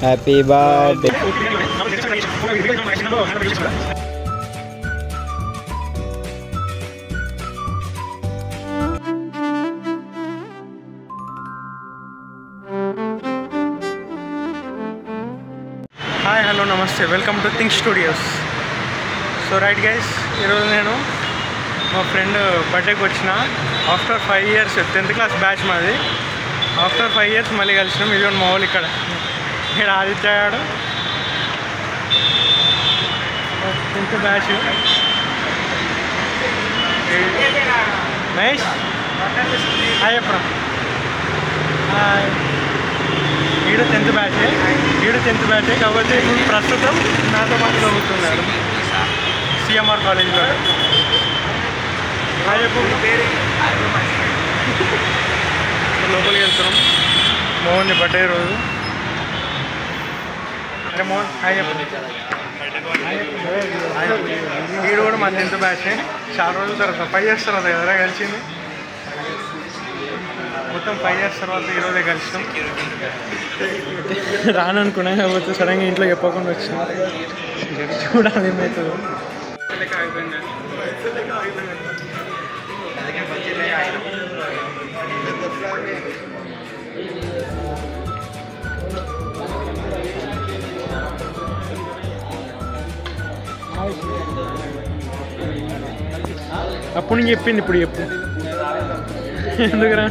Happy birthday. Hi hello నమస్తే, welcome to think studios. So right guys, ఈరోజు నేను మా ఫ్రెండ్ బర్త్డేకి వచ్చిన. After 5 years 10th class batch మాది. ఆఫ్టర్ 5 years మళ్ళీ కలిసినాం. ఇది మా వాళ్ళు ఇక్కడ ఆదిత్య గారు 10th బ్యాచ్. మహేష్ హాయ్ చెప్పరా. హాయ్. వీడు 10th బ్యాచే కాబట్టి ఇప్పుడు ప్రస్తుతం నాతో పాటు చదువుతున్నాడు సిఎంఆర్ కాలేజ్లో. హాయ్ చెప్పు. లోపలికి వెళ్తున్నాం. మోహన్ బర్త్డే రోజు. అంటే మోహన్ హాయ్ చెప్పు. వీడు కూడా మా 10th బ్యాచే. చాలా రోజుల తర్వాత 5 years తర్వాత ఎవరా కలిసింది. మొత్తం 5 years తర్వాత ఈరోజే కలిసినాం. రాననుకున్నా కాకపోతే సడన్గా ఇంట్లో చెప్పకుండా వచ్చినా. చూడాలి ఏమవుతుందో. అప్పుడు నేను చెప్పింది ఇప్పుడు చెప్పు. ఎందుకురా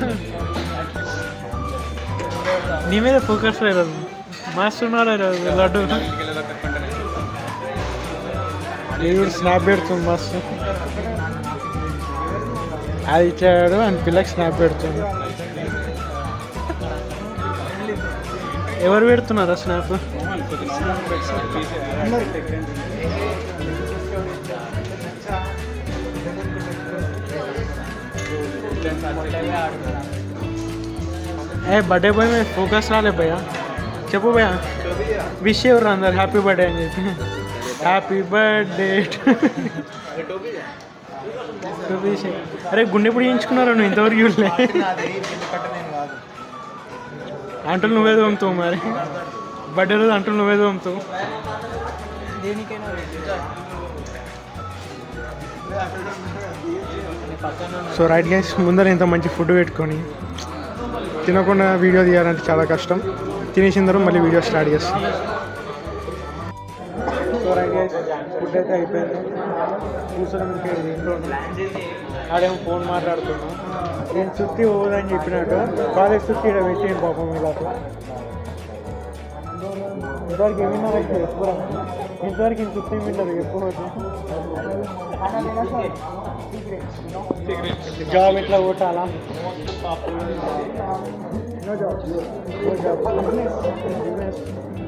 నీ మీద ఫోకస్ లేదు. మస్తు ఉన్నాడు లడ్డు. దేవుడు స్నాప్ పెడుతుంది మస్తు. అది ఇచ్చాడు అని పిల్లకి స్నాప్ పెడుతుంది. ఎవరు పెడుతున్నారా స్నాప్? ఏ బర్త్డే బాయ్ మీద ఫోకస్ రాలే భయ్యా. చెప్పు భయ్యా, విష్ ఎవరు అందరు హ్యాపీ బర్త్డే అని చెప్పి. Happy birthday. అరే గుండె ఎప్పుడు చేయించుకున్నారా నువ్వు? ఇంతవరకు చూడలే. అంటులు నువ్వే తోముతావు మరి. బర్త్డే రోజు అంటులు నువ్వే తోముతావు. సో రైట్ గైస్, ముందర ఇంత మంచి ఫుడ్ పెట్టుకొని తినకుండా వీడియో తీయాలంటే చాలా కష్టం. తినేసిన తర్వాత మళ్ళీ వీడియో స్టార్ట్ చేస్తాం. సో రైట్ గైస్, ఫుడ్ అయితే అయిపోయింది. కూర్చొని ఇంట్లో ఆడేమో ఫోన్ మాట్లాడుతున్నాం. నేను చుట్టి పోదని చెప్పినట్టు కాలేజ్ చుట్టి ఇక్కడ పెట్టాను పాపం. వీళ్ళకు ఇంతవరకు ఏమిన్నారు అయితే ఎప్పుడు ఇంతవరకు ఇంత చుట్టూ వింటారు ఎప్పుడు. జాబ్ ఎట్లా కొట్టాలా,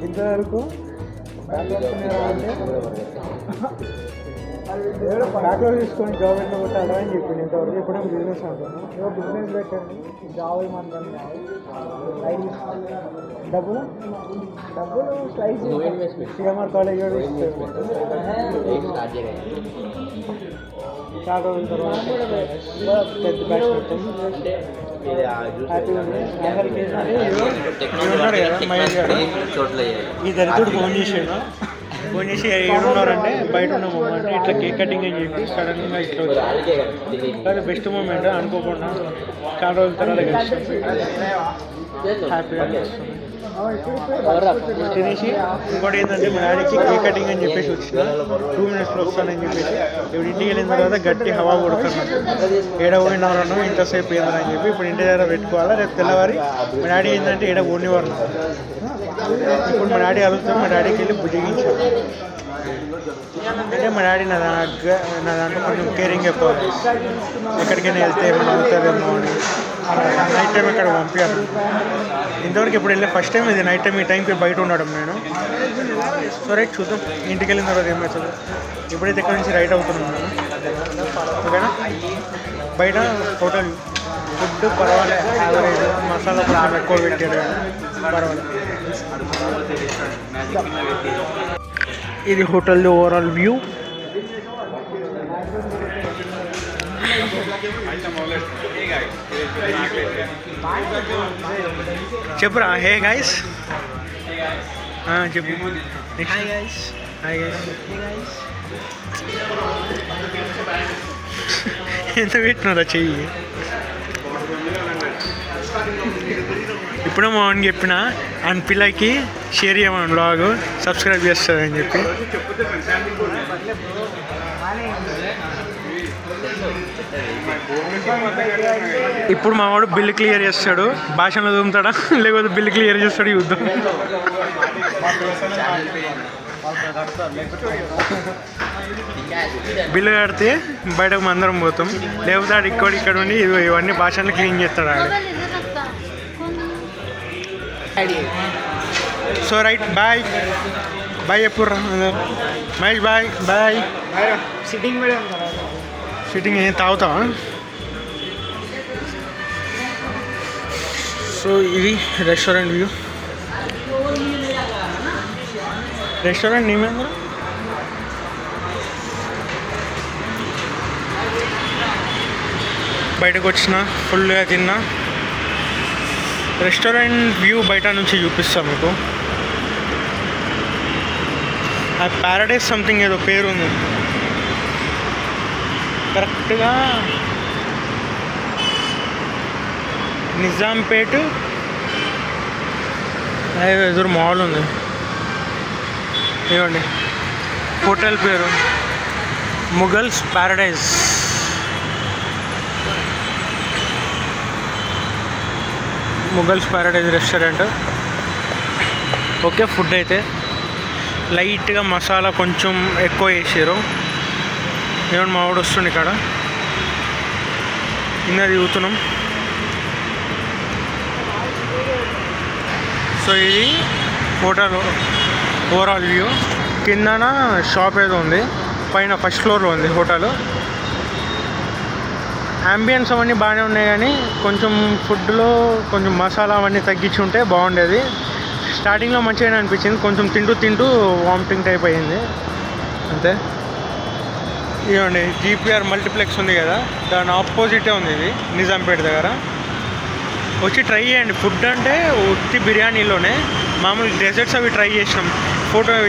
ఇంతవరకు బ్యాక్లో తీసుకొని జాబ్ ఎట్లా కొట్టాలా అని చెప్పింది. ఇంతవరకు ఎప్పుడైనా బిజినెస్ అంటున్నాను. ఏదో బిజినెస్ పెట్టండి, జాబ్ మాత్రం డబ్బులు స్లైస్ సిఎంఆర్ కాలేజ్ చాలా రోజుల తర్వాత 10th బ్యాచ్ పెట్టండి. ఉన్నాడు కదా మహేష్ గారు. ఈ దరిద్రుడు ఫోన్ చేసి ఏడున్నారంటే బయట ఉన్నాము అంటే ఇట్లా కేక్ కటింగ్ అని చెప్పి సడన్గా ఇట్లా వచ్చి కానీ బెస్ట్ మూమెంట్ అనుకోకుండా చాలా రోజుల తర్వాత కలిసి హ్యాపీగా అనిపిస్తుంది. తినేసి ఇంకోటి ఏంటంటే మా డాడీకి కేక్ కటింగ్ అని చెప్పేసి వచ్చిన 2 minutesలో వస్తానని చెప్పేసి ఇప్పుడు ఇంటికి వెళ్ళిన తర్వాత గట్టి హవా కొడుతున్నాను. ఏడ పోయినారనో ఇంతసేపు ఏందని చెప్పి ఇప్పుడు ఇంటి దగ్గర పెట్టుకోవాలా. రేపు తెల్లవారి మా డాడీ ఏంటంటే ఏడ పోనివారు. ఇప్పుడు మా డాడీ అడుగుతాం, మా డాడీకి వెళ్ళి బుజ్జిగించాం. అంటే మా డాడీ నా దాంట్లో కొంచెం కేరింగ్ ఎక్కువ. ఎక్కడికైనా వెళ్తే ఏమైనా అవుతారేమో అని నైట్ టైం ఇక్కడ పంపించాను. ఇంతవరకు ఇప్పుడు వెళ్ళే ఫస్ట్ టైం ఇది. నైట్ టైం ఈ టైంకి బయట ఉండడం నేను. సో రైట్ చూద్దాం ఇంటికి వెళ్ళిన తర్వాత ఏమవుతుందో. ఇప్పుడైతే ఇక్కడ నుంచి రైట్ అవుతున్నాం నేను. ఓకేనా. బయట టోటల్ ఫుడ్ పర్వాలేదు, యావరేజ్. మసాలా కొంచెం ఎక్కువ పెట్టాడు, పర్వాలేదు. ఇది హోటల్ ఓవరాల్ వ్యూ. చెప్పురా. హే గైస్ చెప్పు. Hi guys. ఎంత పెట్టినారా చెయ్యి. ఇప్పుడు మా వాడిని చెప్పిన ఆయన పిల్లకి షేర్ చేయమని బ్లాగ్ సబ్స్క్రైబ్ చేస్తారని చెప్పి. ఇప్పుడు మా వాడు బిల్లు క్లియర్ చేస్తాడు. భాషలో దూముతాడా లేకపోతే బిల్లు క్లియర్ చేస్తాడు యుద్ధం. బిల్లు కడితే బయటకు అందరం పోతాం, లేకపోతే ఆడు ఇక్కడ ఉండి ఇవన్నీ భాషలు క్లీన్ చేస్తాడు ఆడు. సో రైట్, బాయ్ బాయ్ ఎప్పుడు మహేష్. బాయ్. సిట్టింగ్ ఏం తాగుతావా? సో ఇది రెస్టారెంట్ వ్యూ. రెస్టారెంట్ నేమేంద్ర? బయటకు వచ్చిన ఫుల్గా తిన్నా. రెస్టారెంట్ వ్యూ బయట నుంచి చూపిస్తాను మీకు. ఆ ప్యారడైజ్ సంథింగ్ ఏదో పేరు ఉంది. కరెక్ట్గా నిజాంపేట్ ఎదురు మాల్ ఉంది. ఇవ్వండి హోటల్ పేరు Mughals Paradise. Mughals Paradise restaurant. Okay, food అయితే లైట్గా మసాలా కొంచెం ఎక్కువ వేసారు. ఏమన్నా మా వాడు వస్తుంది ఇక్కడ. కింద దిగుతున్నాం. సో ఇది హోటల్ ఓవరాల్ వ్యూ. కిందన షాప్ ఏదో ఉంది, పైన ఫస్ట్ ఫ్లోర్లో ఉంది హోటల్. అంబియన్స్ అవన్నీ బాగానే ఉన్నాయి, కానీ కొంచెం ఫుడ్లో కొంచెం మసాలా అవన్నీ తగ్గించి ఉంటే బాగుండేది. స్టార్టింగ్లో మంచిగానే అనిపించింది, కొంచెం తింటూ వామిటింగ్ టైప్ అయ్యింది అంతే. ఇవ్వండి జీపీఆర్ మల్టీప్లెక్స్ ఉంది కదా, దాని ఆపోజిటే ఉంది ఇది, నిజాంపేట దగ్గర. వచ్చి ట్రై చేయండి. ఫుడ్ అంటే ఉత్తి బిర్యానీలోనే మామూలు డెజర్ట్స్ అవి ట్రై చేసినాం.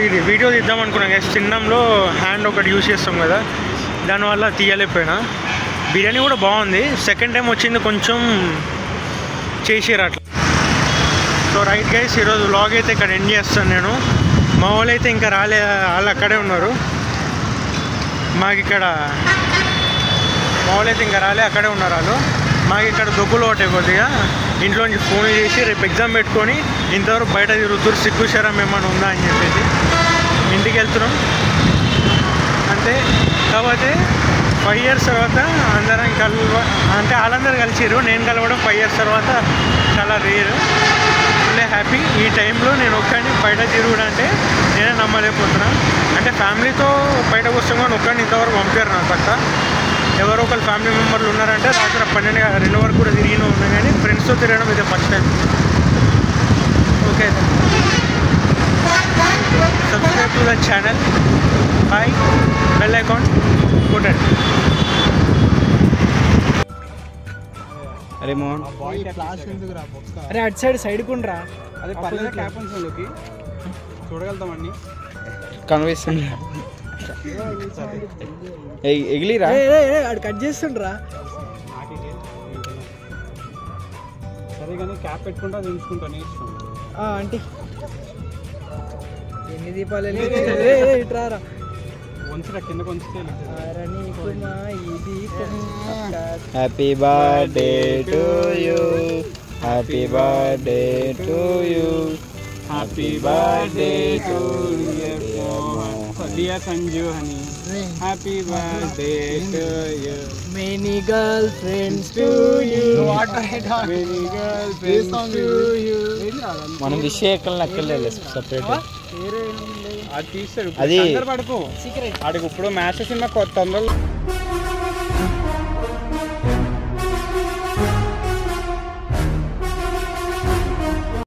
ఇది వీడియో తీద్దాం అనుకున్నాం కదా, తినడంలో హ్యాండ్ ఒకటి యూజ్ చేస్తాం కదా, దానివల్ల తీయలేకపోయినా. బిర్యానీ కూడా బాగుంది. సెకండ్ టైం వచ్చింది కొంచెం చేసిరు అట్లా. సో రైట్ గైస్, ఈరోజు వ్లాగ్ అయితే ఇక్కడ ఎండ్ చేస్తాను నేను. మా వాళ్ళు అయితే ఇంకా రాలే, వాళ్ళు అక్కడే ఉన్నారు. మాకు ఇక్కడ మా వాళ్ళు అయితే ఇంకా రాలే, అక్కడే ఉన్నారు వాళ్ళు. మాకు ఇక్కడ దొబ్బులు ఒకటే కొద్దిగా ఇంట్లోంచి ఫోన్ చేసి రేపు ఎగ్జామ్ పెట్టుకొని ఇంతవరకు బయట తిరుగుతారు, సిగ్గు శరం ఏమైనా ఉందా అని చెప్పేసి ఇంటికి వెళ్తున్నాం అంతే. కాకపోతే 5 years తర్వాత అందరం అంటే వాళ్ళందరూ కలిసిరు, నేను కలవడం 5 years తర్వాత చాలా రేర్. ఫుల్లే హ్యాపీ. ఈ టైంలో నేను ఒక్కడిని బయట తిరుగుడు అంటే నేనే నమ్మలేకపోతున్నా. అంటే ఫ్యామిలీతో బయటకు వస్తాం కానీ ఒక్కడిని ఇంతవరకు పంపారు నా పక్క. ఎవరో ఒకరు ఫ్యామిలీ మెంబర్లు ఉన్నారంటే రాత్రి 12 వరకు కూడా తిరిగిన ఉన్నాయి, కానీ ఫ్రెండ్స్తో తిరగడం ఇదే first time. Okay, subscribe to the channel. Bye. Bell icon కొట్టండి. అరే మోహన్, అరే అటు సైడ్ కుండ్రా. అదే పర్లేదు, క్యాప్లోకి చూడగలుగుతామండి. కనిపిస్తుంది. ఎగిలిరా, అటు కట్ చేస్తుండ్రా. సరే కానీ క్యాప్ పెట్టుకుంటా తెలుసుకుంటా నేర్చుకుంటా. అంటే ఎన్ని దీపాలు ఇట్రారా వంచురా, కింద కొంచెం. Happy birthday to you, happy birthday to you, happy birthday to dear Sanju honey, happy birthday to you. Many girl friends to you, many girl friends to you. మనం విష్ చేయగలం అక్కర్లేదు సపరేట్. అది తీస్తాడు అది పడుకో. ఆడికి ఇప్పుడు మ్యాచ్ సినిమా 900